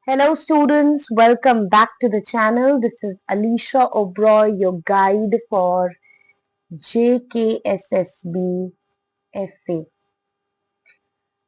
Hello students, welcome back to the channel. This is Alicia Oberoi, your guide for JKSSB FA.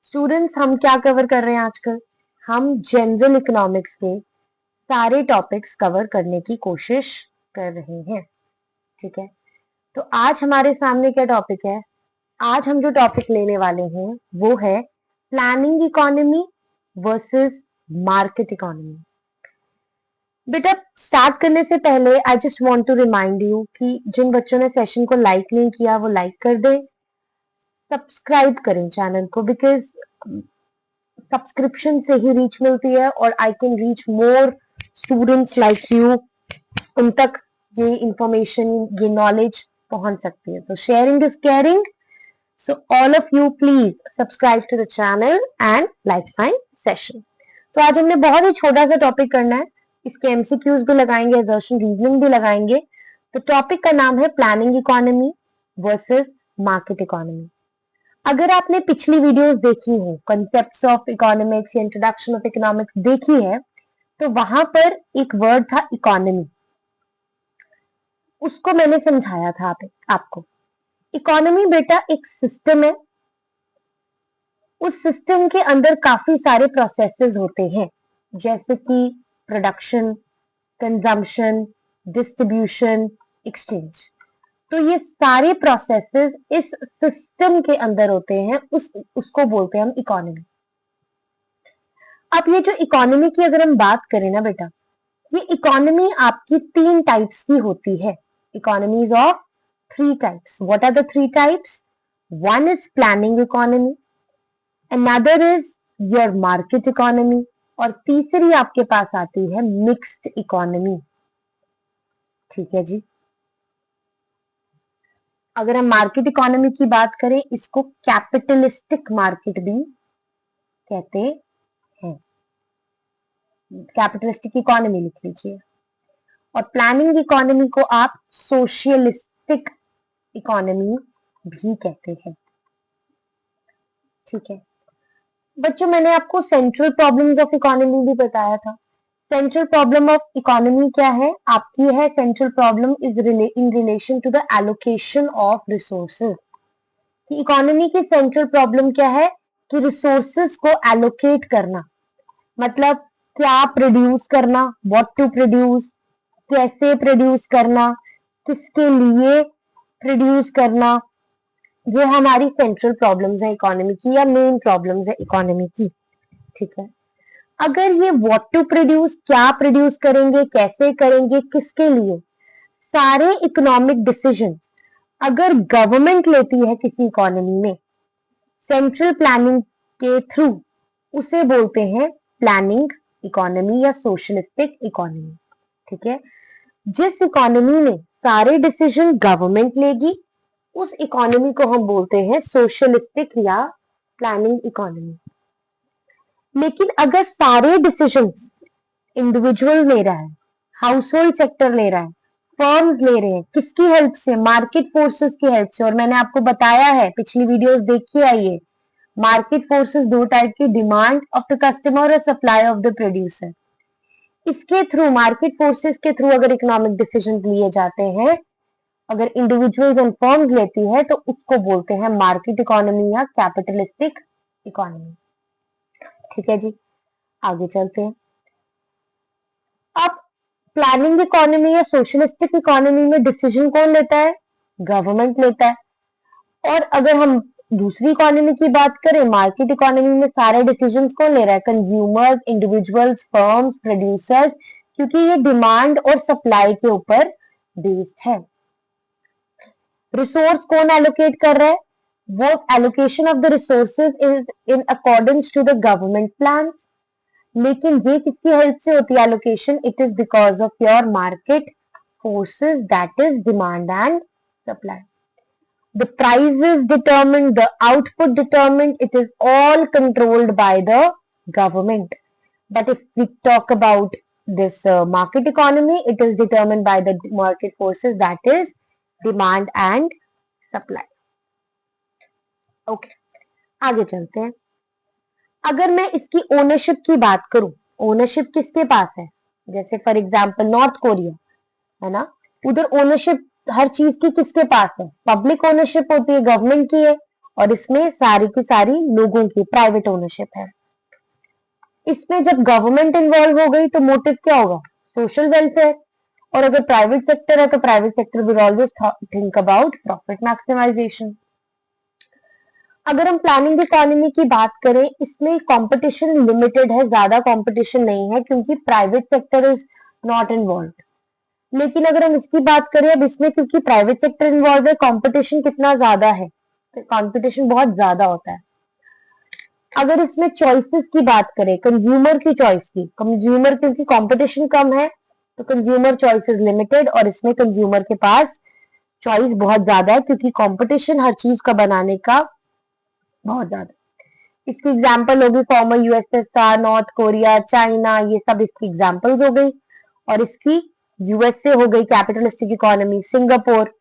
Students, हम क्या cover कर रहे हैं आजकल? हम जनरल इकोनॉमिक्स के सारे टॉपिक्स कवर करने की कोशिश कर रहे हैं, ठीक है? तो आज हमारे सामने क्या टॉपिक है? आज हम जो टॉपिक लेने वाले हैं वो है planning economy versus market economy. बेटा स्टार्ट करने से पहले I just want to remind you कि जिन बच्चों ने सेशन को लाइक नहीं किया वो लाइक कर दें, सब्सक्राइब करें चैनल को, बिकॉज सब्सक्रिप्शन से ही रीच मिलती है और I can reach more students like you. उन तक ये इंफॉर्मेशन, ये नॉलेज पहुंच सकती है। तो sharing is caring, so all of you please subscribe to the channel and like my session. तो आज हमने बहुत ही छोटा सा टॉपिक करना है, इसके एमसीक्यूज भी लगाएंगे, असर्शन रीजनिंग भी लगाएंगे। तो टॉपिक का नाम है planning economy versus market economy. अगर आपने पिछली वीडियोस देखी हो, कंसेप्ट्स ऑफ इकोनॉमिक्स या इंट्रोडक्शन ऑफ इकोनॉमिक्स देखी है, तो वहां पर एक वर्ड था इकोनॉमी, उसको मैंने समझाया था आपको। इकोनॉमी बेटा एक सिस्टम है, उस सिस्टम के अंदर काफी सारे प्रोसेसेस होते हैं, जैसे कि प्रोडक्शन, कंजम्पशन, डिस्ट्रीब्यूशन, एक्सचेंज। तो ये सारे प्रोसेसेस इस सिस्टम के अंदर होते हैं, उसको बोलते हैं हम इकोनॉमी। अब ये जो इकोनॉमी की अगर हम बात करें ना बेटा, ये इकोनॉमी आपकी 3 टाइप्स की होती है। Economies of 3 types. What are the 3 types? One is planning economy, another is your market economy, और तीसरी आपके पास आती है मिक्स्ड इकोनॉमी। ठीक है जी। अगर हम मार्केट इकोनॉमी की बात करें, इसको कैपिटलिस्टिक मार्केट भी कहते हैं। कैपिटलिस्टिक इकोनॉमी लिख लीजिए। और प्लानिंग इकोनॉमी को आप सोशलिस्टिक इकोनॉमी भी कहते हैं। ठीक है बच्चों, मैंने आपको सेंट्रल प्रॉब्लम्स ऑफ इकोनॉमी भी बताया था। सेंट्रल प्रॉब्लम ऑफ इकोनॉमी क्या है आपकी? है central problem is in relation to the allocation of resources. कि इकोनॉमी की सेंट्रल प्रॉब्लम क्या है? कि रिसोर्सेज को एलोकेट करना, मतलब क्या प्रोड्यूस करना, व्हाट टू प्रोड्यूस, कैसे प्रोड्यूस करना, किसके लिए प्रोड्यूस करना। ये हमारी सेंट्रल प्रॉब्लम्स है इकोनॉमी की, या मेन प्रॉब्लम्स है इकोनॉमी की। ठीक है, अगर ये व्हाट टू प्रोड्यूस, क्या प्रोड्यूस करेंगे, कैसे करेंगे, किसके लिए, सारे इकोनॉमिक डिसीजंस अगर गवर्नमेंट लेती है किसी इकोनॉमी में सेंट्रल प्लानिंग के थ्रू, उसे बोलते हैं प्लानिंग इकोनॉमी या सोशलिस्टिक इकोनॉमी। ठीक है, जिस इकोनॉमी में सारे डिसीजन गवर्नमेंट लेगी उस इकोनॉमी को हम बोलते हैं सोशलिस्टिक या प्लानिंग इकोनॉमी। लेकिन अगर सारे डिसीजन इंडिविजुअल ले रहा है, हाउस होल्ड सेक्टर ले रहा है, फर्म्स ले रहे हैं, किसकी हेल्प से? मार्केट फोर्सेस की हेल्प से। और मैंने आपको बताया है, पिछली वीडियोस देखिए आइए, मार्केट फोर्सेस 2 टाइप की, डिमांड ऑफ द कस्टमर और सप्लाई ऑफ द प्रोड्यूसर। इसके थ्रू, मार्केट फोर्सेस के थ्रू अगर इकोनॉमिक डिसीजन लिए जाते हैं, अगर इंडिविजुअल्स एंड फर्म्स लेती है, तो उसको बोलते हैं मार्केट इकोनॉमी या कैपिटलिस्टिक इकोनॉमी। ठीक है जी, आगे चलते हैं। अब प्लानिंग इकोनॉमी या सोशलिस्टिक इकोनॉमी में डिसीजन कौन लेता है? गवर्नमेंट लेता है। और अगर हम दूसरी इकोनॉमी की बात करें, मार्केट इकोनॉमी में सारे डिसीजन कौन ले रहा है? कंज्यूमर्स, इंडिविजुअल्स, फर्म्स, प्रोड्यूसर्स, क्योंकि ये डिमांड और सप्लाई के ऊपर बेस्ड है। रिसोर्स कौन एलोकेट कर रहा है? वो allocation of the resources is in accordance to the government plans. लेकिन ये किसकी हेल्प से होती है allocation? It is because of your market forces, that is demand and supply. The price is determined, the output determined, it is all controlled by the government. But if we talk about this market economy, it is determined by the market forces, that is demand and supply. Okay, आगे चलते हैं। अगर मैं इसकी ownership की बात करूं, ownership किसके पास है, जैसे फॉर एग्जाम्पल नॉर्थ कोरिया है ना, उधर ओनरशिप हर चीज की किसके पास है, पब्लिक ओनरशिप होती है, गवर्नमेंट की है, और इसमें सारी की सारी लोगों की प्राइवेट ओनरशिप है। इसमें जब गवर्नमेंट इन्वॉल्व हो गई तो मोटिव क्या होगा, सोशल वेलफेयर, और अगर प्राइवेट सेक्टर है तो private sector will always think about profit maximisation. अगर हम प्लानिंग इकोनॉमी की बात करें, इसमें कंपटीशन लिमिटेड है, ज्यादा कंपटीशन नहीं है क्योंकि private sector is not involve. लेकिन अगर हम इसकी बात करें, अब इसमें क्योंकि प्राइवेट सेक्टर इन्वॉल्व है, कंपटीशन कितना ज्यादा है, तो कंपटीशन बहुत ज्यादा होता है। अगर इसमें चॉइसेस की बात करें, कंज्यूमर की चॉइस की, कंज्यूमर क्योंकि कंपटीशन कम है तो कंज्यूमर चॉइस इज लिमिटेड, और इसमें कंज्यूमर के पास चॉइस बहुत ज्यादा है क्योंकि कंपटीशन हर चीज का बनाने का बहुत ज्यादा। इसकी एग्जाम्पल होगी farmer USSR, north Korea, China, ये सब इसकी एग्जाम्पल्स हो गई। और इसकी यूएसए हो गई कैपिटलिस्टिक इकोनॉमी, सिंगापुर,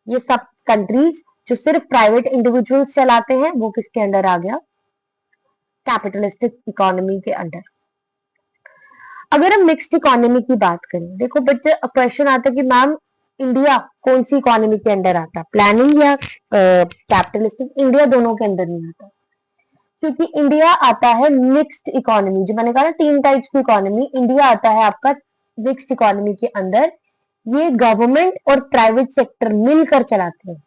ये सब कंट्रीज जो सिर्फ प्राइवेट इंडिविजुअल्स चलाते हैं वो किसके अंडर आ गया, कैपिटलिस्टिक इकोनॉमी के अंडर। अगर हम मिक्स्ड इकोनॉमी की बात करें, देखो बच्चे क्वेश्चन आता है कि मैम इंडिया कौन सी इकोनॉमी के अंडर आता है, प्लानिंग या कैपिटलिस्टिक, इंडिया दोनों के अंदर नहीं आता क्योंकि इंडिया आता है मिक्स्ड इकोनॉमी, जो मैंने कहा ना 3 टाइप्स की इकोनॉमी, इंडिया आता है आपका मिक्स्ड इकोनॉमी के अंदर। ये गवर्नमेंट और प्राइवेट सेक्टर मिलकर चलाते हैं,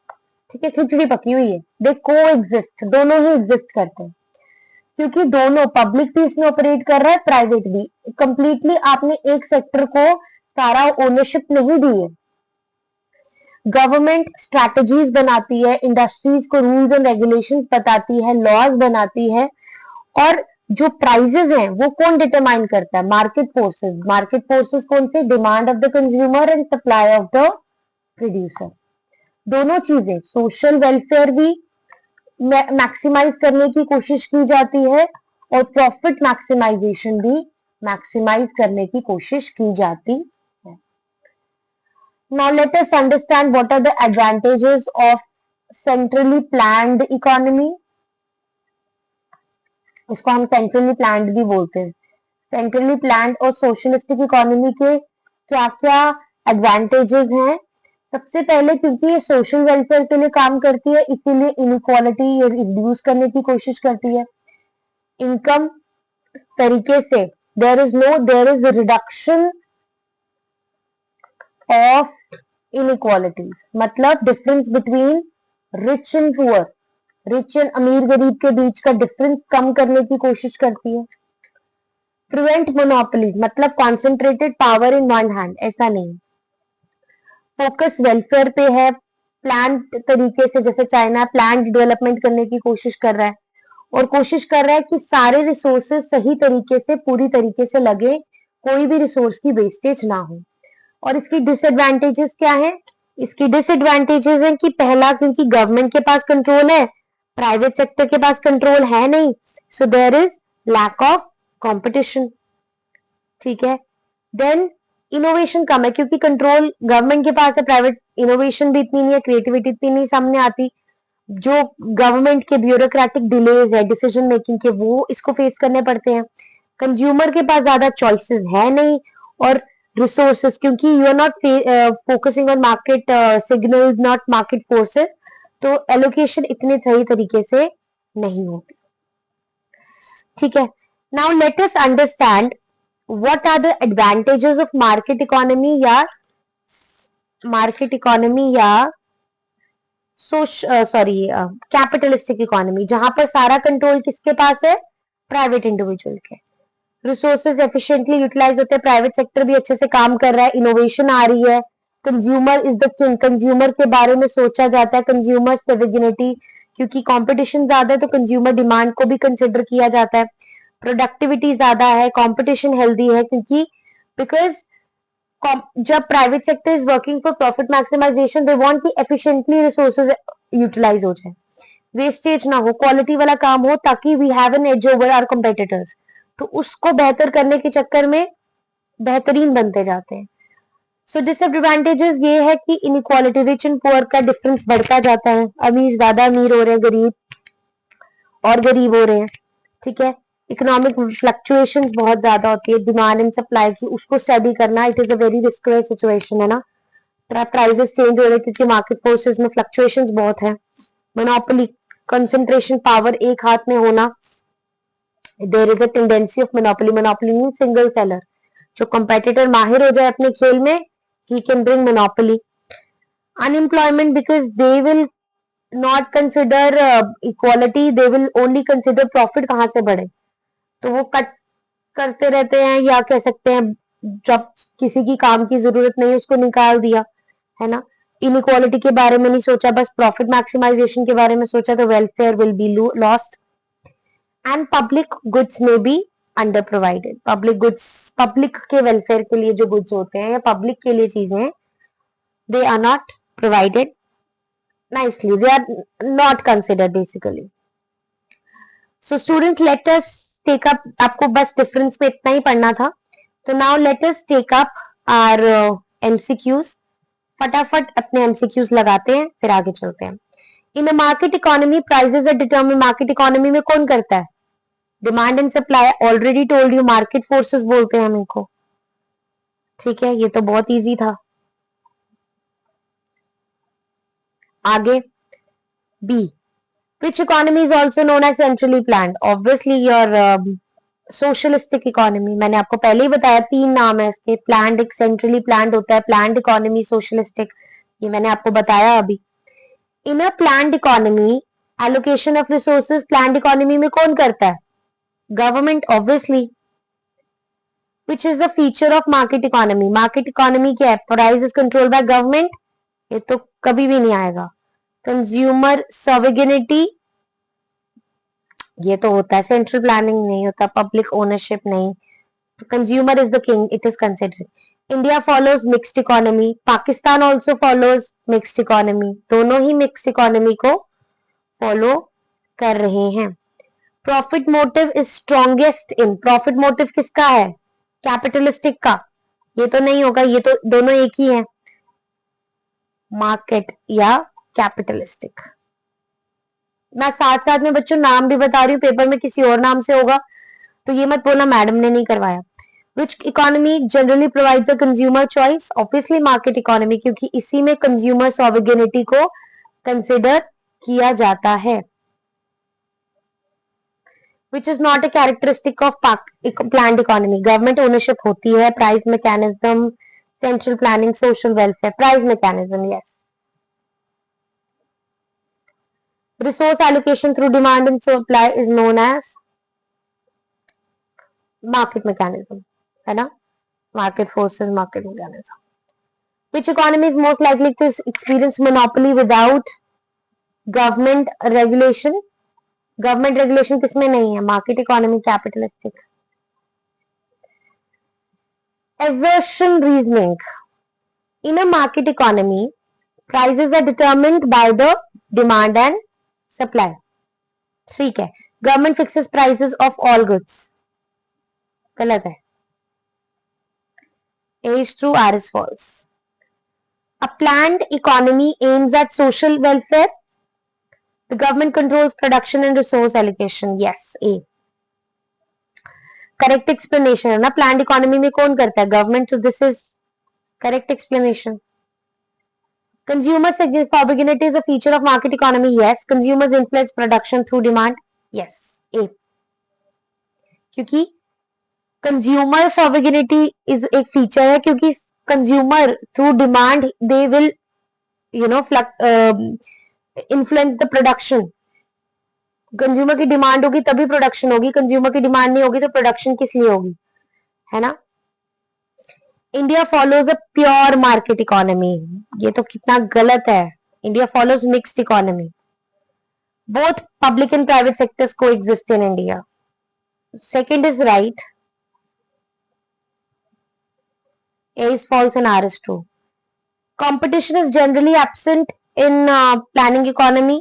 ठीक है, खिचड़ी पकी हुई है, दे को एग्जिस्ट, दोनों ही एग्जिस्ट करते हैं क्योंकि दोनों, पब्लिक भी इसमें ऑपरेट कर रहा है, प्राइवेट भी। कंप्लीटली आपने एक सेक्टर को सारा ओनरशिप नहीं दी है। गवर्नमेंट स्ट्रैटेजीज बनाती है, इंडस्ट्रीज को रूल्स एंड रेगुलेशंस बताती है, लॉज बनाती है, और जो प्राइजेस हैं वो कौन डिटरमाइन करता है, मार्केट फोर्सेस। मार्केट फोर्सेस कौन से, demand of the consumer and supply of the producer. दोनों चीजें, सोशल वेलफेयर भी मैक्सिमाइज करने की कोशिश की जाती है और प्रॉफिट मैक्सिमाइजेशन भी मैक्सिमाइज करने की कोशिश की जाती है। Now let us understand what are the advantages of centrally planned economy. इसको हम सेंट्रली प्लान्ड भी बोलते हैं। सेंट्रली प्लान्ड और सोशलिस्टिक इकोनॉमी के क्या क्या एडवांटेजेस हैं। सबसे पहले क्योंकि ये सोशल वेलफेयर के लिए काम करती है, इसीलिए इनइक्वालिटी रिड्यूस करने की कोशिश करती है। इनकम तरीके से there is reduction of inequality, मतलब difference between rich and poor, rich and अमीर गरीब के बीच का डिफरेंस कम करने की कोशिश करती है। प्रिवेंट मोनोपोली, मतलब concentrated power in one hand, ऐसा नहीं। फोकस वेलफेयर पे है, प्लान तरीके से, जैसे चाइना प्लान डेवलपमेंट करने की कोशिश कर रहा है और कोशिश कर रहा है कि सारे रिसोर्सेज सही तरीके से, पूरी तरीके से लगे, कोई भी रिसोर्स की वेस्टेज ना हो। और इसकी डिसएडवांटेजेस क्या है, इसकी डिसएडवांटेजेस है कि पहला, क्योंकि गवर्नमेंट के पास कंट्रोल है, प्राइवेट सेक्टर के पास कंट्रोल है नहीं, so there is lack of competition, ठीक है। देन इनोवेशन कम है क्योंकि कंट्रोल गवर्नमेंट के पास है, प्राइवेट इनोवेशन भी इतनी नहीं है, क्रिएटिविटी इतनी नहीं सामने आती। जो गवर्नमेंट के ब्यूरोक्रेटिक डिलेज है डिसीजन मेकिंग के, वो इसको फेस करने पड़ते हैं। कंज्यूमर के पास ज्यादा चॉइसेस है नहीं, और रिसोर्सेस, क्योंकि you are not focusing on market signal, not market forces, तो एलोकेशन इतने सही तरीके से नहीं होती, ठीक है। Now let us understand what are the advantages of market economy या कैपिटलिस्टिक इकोनॉमी, जहां पर सारा कंट्रोल किसके पास है, प्राइवेट इंडिविजुअल के। रिसोर्सेज एफिशिएंटली यूटिलाइज होते हैं, प्राइवेट सेक्टर भी अच्छे से काम कर रहा है, इनोवेशन आ रही है, consumer is the king, consumer के बारे में सोचा जाता है, कंज्यूमर सिविजिनिटी, क्योंकि कंपटीशन ज्यादा है तो कंज्यूमर डिमांड को भी कंसिडर किया जाता है। प्रोडक्टिविटी ज्यादा है, कंपटीशन हेल्दी है, क्योंकि बिकॉज जब private sector is working for profit maximisation, they want कि एफिशिएंटली रिसोर्सेज यूटिलाइज हो जाए, वेस्टेज ना हो, क्वालिटी वाला काम हो, ताकि we have an edge over our competitors. तो उसको बेहतर करने के चक्कर में बेहतरीन बनते जाते हैं। सो डिसएडवांटेजेस ये है कि इनइक्वालिटी, रिच एंड पुअर का डिफरेंस बढ़ता जाता है, अमीर ज्यादा अमीर हो रहे हैं, गरीब और गरीब हो रहे हैं, ठीक है। इकोनॉमिक फ्लक्चुएशंस बहुत ज्यादा होती है, डिमांड एंड सप्लाई की, उसको स्टडी करना it is a very risky situation है ना, प्राइसेस चेंज हो रहे क्योंकि मार्केट फोर्सेस में फ्लक्चुएशंस बहुत है। मोनोपोली, कंसंट्रेशन पावर एक हाथ में होना, there is a tendency of monopoly, monopoly mean single seller, जो कंपेटिटर माहिर हो जाए अपने खेल में, he can bring monopoly. Unemployment because they will not consider equality, they will only consider profit कहाँ से बढ़े, तो वो कट करते रहते हैं, या कह सकते हैं जब किसी की काम की जरूरत नहीं उसको निकाल दिया, है ना। इनइक्वालिटी के बारे में नहीं सोचा, बस प्रॉफिट मैक्सिमाइजेशन के बारे में सोचा, तो welfare will be lost. And public goods में be under provided, public goods, public के वेलफेयर के लिए जो गुड्स होते हैं या पब्लिक के लिए चीजें, they are not provided nicely, they are not considered basically. So students, let us take up, आपको बस डिफरेंस में इतना ही पढ़ना था, तो now let us take up our MCQs, फटाफट अपने MCQs लगाते हैं फिर आगे चलते हैं। In a market economy prices are determine, market economy में कौन करता है, demand and supply, already told you, market forces बोलते हैं हम इनको, ठीक है, ये तो बहुत इजी था। आगे B, which economy is also known as centrally planned, obviously your socialistic economy, मैंने आपको पहले ही बताया तीन नाम है इसके, प्लान्ड, एक सेंट्रली प्लान्ड होता है, प्लान्ड इकोनॉमी, सोशलिस्टिक, ये मैंने आपको बताया अभी। In a planned economy allocation of resources, planned economy में कौन करता है, government obviously. Which is a feature of market economy, market economy क्या है, price is control by government, ये तो कभी भी नहीं आएगा। कंज्यूमर सॉवरेनिटी, ये तो होता है, सेंट्रल प्लानिंग नहीं होता, पब्लिक ओनरशिप नहीं, consumer is the king, it is considered. India follows mixed economy, Pakistan also follows mixed economy, दोनों ही मिक्स्ड इकोनॉमी को फॉलो कर रहे हैं। Profit motive is strongest in, profit motive किसका है, कैपिटलिस्टिक का, ये तो नहीं होगा, ये तो दोनों एक ही है, मार्केट या कैपिटलिस्टिक। मैं साथ साथ में बच्चों नाम भी बता रही हूँ, पेपर में किसी और नाम से होगा तो ये मत बोलना मैडम ने नहीं करवाया। Which economy generally provides a consumer choice, obviously market economy, क्योंकि इसी में कंज्यूमर सॉवरेनिटी को कंसिडर किया जाता है। Which is not a characteristic of planned economy, government ownership होती है, price mechanism, central planning, social welfare, price mechanism, yes. Resource allocation through demand and supply is known as market mechanism, है ना, market forces, market mechanism. Which economy is most likely to experience monopoly without government regulation? Government regulation किसमें नहीं है, market economy, capitalistic. Assertion reasoning. In a market economy, prices are determined by the demand and supply. ठीक है, government fixes prices of all goods, गलत है, A is true, R is false. A planned economy aims at social welfare. The government controls production and resource allocation. Yes, A. Correct explanation है ना, planned economy में कौन करता है, government, so this is correct explanation. Consumer sovereignty is a feature of market economy. Yes. Consumers influence production through demand. Yes, A. क्योंकि consumer sovereignty is एक feature है, क्योंकि consumer through demand they will influence the production, consumer की demand होगी तभी production होगी, consumer की demand नहीं होगी तो प्रोडक्शन किस लिए होगी, है ना। India follows a pure market economy, ये तो कितना गलत है, India follows mixed economy, both public and private sectors coexist in India. Second is right, A is false and R is true. Competition is generally absent in planning economy.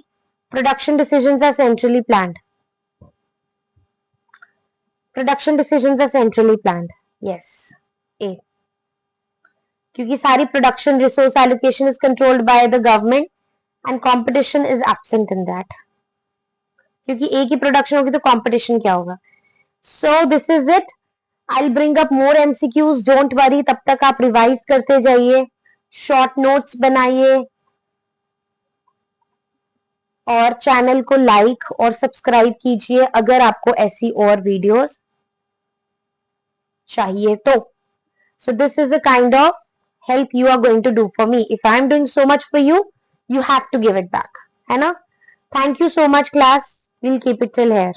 Production decisions are centrally planned. Production decisions are centrally planned. Yes, A. क्योंकि सारी production resource allocation is controlled by the government and competition is absent in that. क्योंकि A की production होगी तो competition क्या होगा. So this is it. I'll bring up more MCQs. Don't worry. तब तक आप रिवाइज करते जाइए, शॉर्ट नोट्स बनाइए और चैनल को लाइक और सब्सक्राइब कीजिए अगर आपको ऐसी और वीडियोस चाहिए तो. So this is the kind of help you are going to do for me. If I am doing so much for you, you have to give it back. है ना? Thank you so much class. We'll keep it till here.